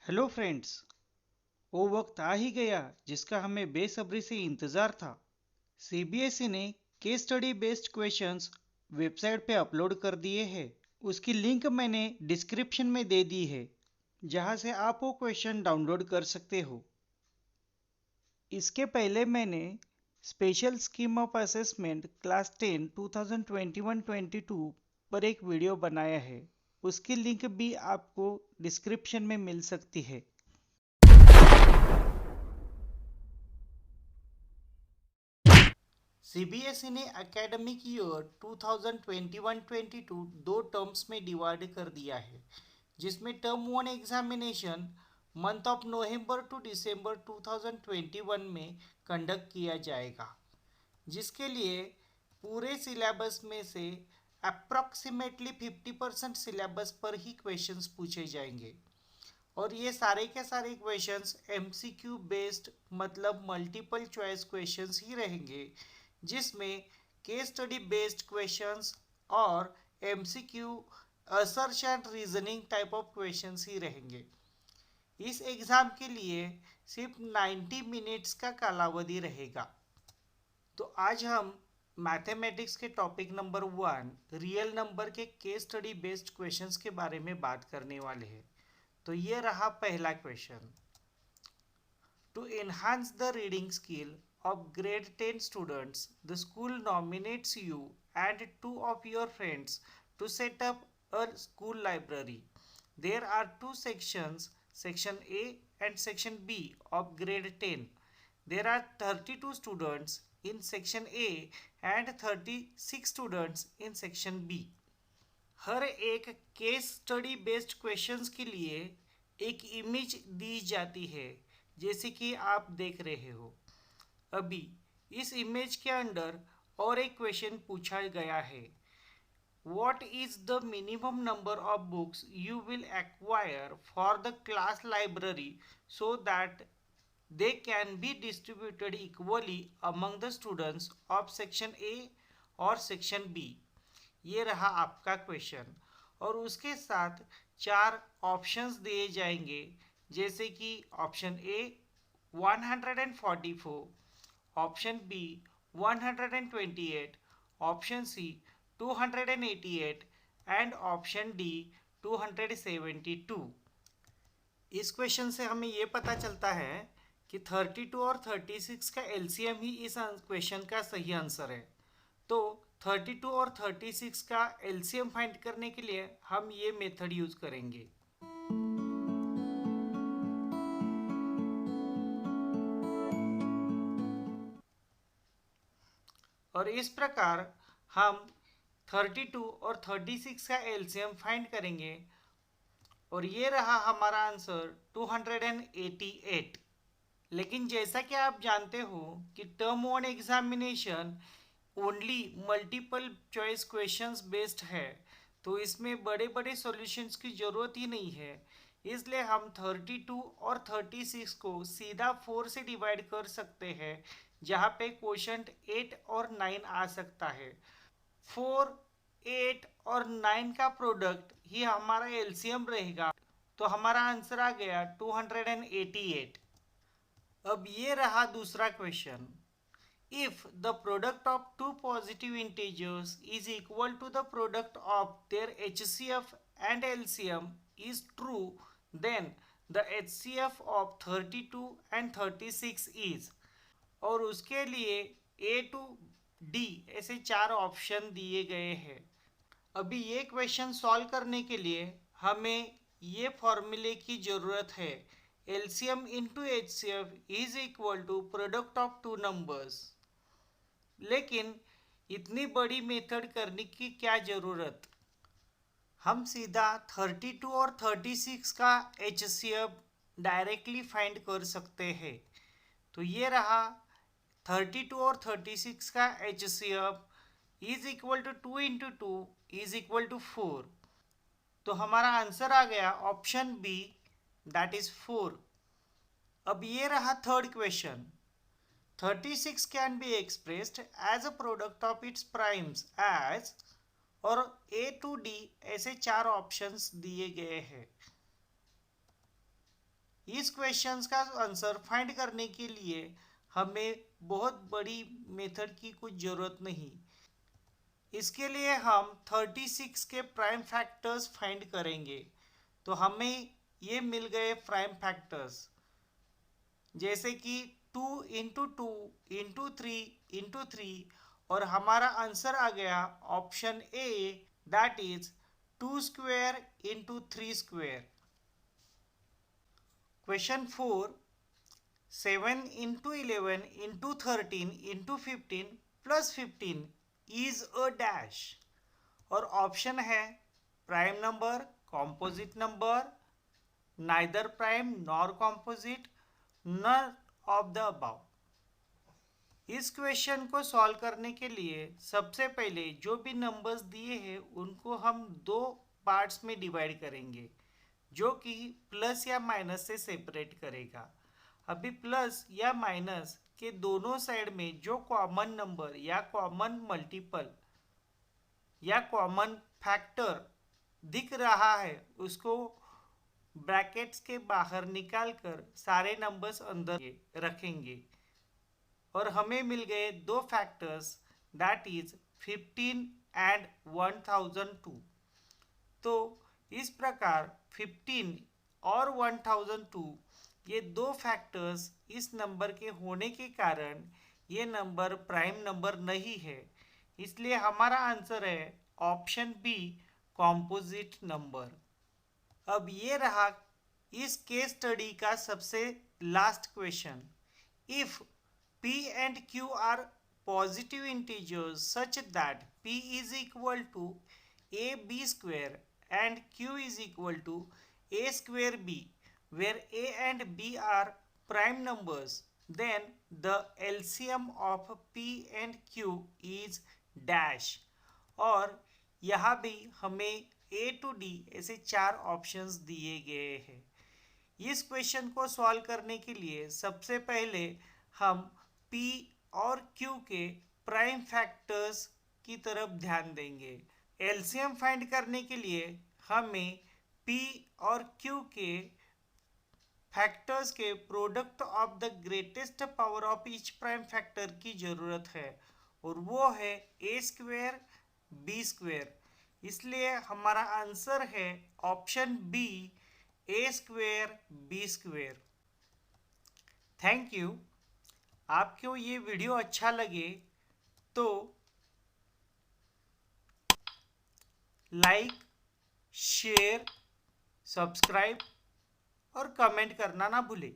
Hello friends. वो वक्त आ ही गया जिसका हमें बेसब्री से इंतज़ार था। सीबीएसई ने case study based questions website पे अपलोड कर दिए हैं। उसकी लिंक मैंने डिस्क्रिप्शन में दे दी है, जहां से आप वो क्वेश्चन डाउनलोड कर सकते हो। इसके पहले मैंने special scheme of assessment class 10 2021-22 पर एक वीडियो बनाया है। उसकी लिंक भी आपको डिस्क्रिप्शन में मिल सकती है। सीबीएसई ने एकेडमिक ईयर 2021-22 दो टर्म्स में डिवाइड कर दिया है, जिसमें term one examination month of November to December 2021 में कंडक्ट किया जाएगा, जिसके लिए पूरे सिलेबस में से अप्रॉक्सीमेटली 50% सिलेबस पर ही क्वेश्चंस पूछे जाएंगे। और ये सारे के सारे क्वेश्चंस एमसीक्यू बेस्ड मतलब मल्टीपल चॉइस क्वेश्चंस ही रहेंगे, जिसमें केस स्टडी बेस्ड क्वेश्चंस और MCQ assertion and reasoning type of questions ही रहेंगे। इस एग्ज़ाम के लिए सिर्फ 90 मिनट्स का कालावधि रहेगा। तो आज हम मैथमेटिक्स के टॉपिक नंबर 1 रियल नंबर के केस स्टडी बेस्ड क्वेश्चंस के बारे में बात करने वाले हैं। तो ये रहा पहला question. To enhance the reading skill of grade 10 students, the school nominates you and two of your friends to set up a school library. There are two sections, section A and section B of grade 10. There are 32 students in section A and 36 students in section B. हर एक case study based questions के लिए एक image दी जाती है, जैसे कि आप देख रहे हो। अभी इस इमेज के अंदर और एक क्वेश्चन पूछा गया है। What is the minimum number of books you will acquire for the class library so that they can be distributed equally among the students of section A और section B? ये रहा आपका क्वेश्चन। और उसके साथ चार ऑप्शंस दिए जाएंगे, जैसे कि option A 144, option B 128, option C 288 and option D 272। इस क्वेश्चन से हमें ये पता चलता है कि 32 और 36 का एलसीएम ही इस क्वेश्चन का सही आंसर है। तो 32 और 36 का एलसीएम फाइंड करने के लिए हम ये मेथड यूज करेंगे। और इस प्रकार हम 32 और 36 का एलसीएम फाइंड करेंगे और ये रहा हमारा आंसर 288। लेकिन जैसा कि आप जानते हो कि term one examination only multiple choice questions based है, तो इसमें बड़े बड़े सॉल्यूशंस की ज़रूरत ही नहीं है। इसलिए हम 32 और 36 को सीधा 4 से डिवाइड कर सकते हैं, जहाँ पे क्वोशंट 8 और 9 आ सकता है। 4, 8 और 9 का प्रोडक्ट ही हमारा एलसीएम रहेगा। तो हमारा आंसर आ गया 288। अब ये रहा दूसरा question. If the product of two positive integers is equal to the product of their HCF and LCM is true, then the HCF of 32 and 36 is। और उसके लिए A to D ऐसे चार ऑप्शन दिए गए हैं। अभी ये क्वेश्चन सॉल्व करने के लिए हमें ये फॉर्मूले की ज़रूरत है। LCM into HCF is equal to product of two numbers. लेकिन इतनी बड़ी मेथड करने की क्या ज़रूरत। हम सीधा 32 और 36 का HCF डायरेक्टली फाइंड कर सकते हैं। तो ये रहा 32 और 36 का HCF is equal to 2 into 2 is equal to 4। तो हमारा आंसर आ गया ऑप्शन बी, दैट इज 4। अब ये रहा third question. 36 can be expressed as a product of its primes as, और A to D ऐसे चार ऑप्शंस दिए गए हैं। इस क्वेश्चंस का आंसर फाइंड करने के लिए हमें बहुत बड़ी मेथड की कुछ ज़रूरत नहीं। इसके लिए हम 36 के प्राइम फैक्टर्स फाइंड करेंगे। तो हमें ये मिल गए प्राइम फैक्टर्स, जैसे कि 2 × 2 × 3 × 3, और हमारा आंसर आ गया option A, that is 2² × 3²। Question 4, 7 × 11 × 13 × 15 plus 15 is a dash. और ऑप्शन है prime number, composite number, neither prime nor composite, none of the above. इस क्वेश्चन को सॉल्व करने के लिए सबसे पहले जो भी नंबर्स दिए हैं उनको हम दो पार्ट्स में डिवाइड करेंगे, जो कि प्लस या माइनस से सेपरेट करेगा। अभी प्लस या माइनस के दोनों साइड में जो कॉमन नंबर या कॉमन मल्टीपल या कॉमन फैक्टर दिख रहा है उसको ब्रैकेट्स के बाहर निकालकर सारे नंबर्स अंदर रखेंगे, और हमें मिल गए दो फैक्टर्स, दैट इज 15 एंड 1002। तो इस प्रकार 15 और 1002 ये दो फैक्टर्स इस नंबर के होने के कारण ये नंबर प्राइम नंबर नहीं है, इसलिए हमारा आंसर है ऑप्शन बी, कॉम्पोजिट नंबर। अब ये रहा इस केस स्टडी का सबसे last question. If p and q are positive integers such that p is equal to ab square and q is equal to a square b, where a and b are prime numbers, then the LCM of p and q is dash। और यहाँ भी हमें a to d ऐसे चार options दिए गए हैं। इस क्वेश्चन को सॉल्व करने के लिए सबसे पहले हम P और Q के प्राइम फैक्टर्स की तरफ ध्यान देंगे। एलसीएम फाइंड करने के लिए हमें P और Q के फैक्टर्स के product of the greatest power of each prime factor की जरूरत है, और वो है a² b²। इसलिए हमारा आंसर है option B, a² b²। Thank you. आपको ये वीडियो अच्छा लगे तो लाइक, शेयर, सब्सक्राइब और कमेंट करना ना भूलें।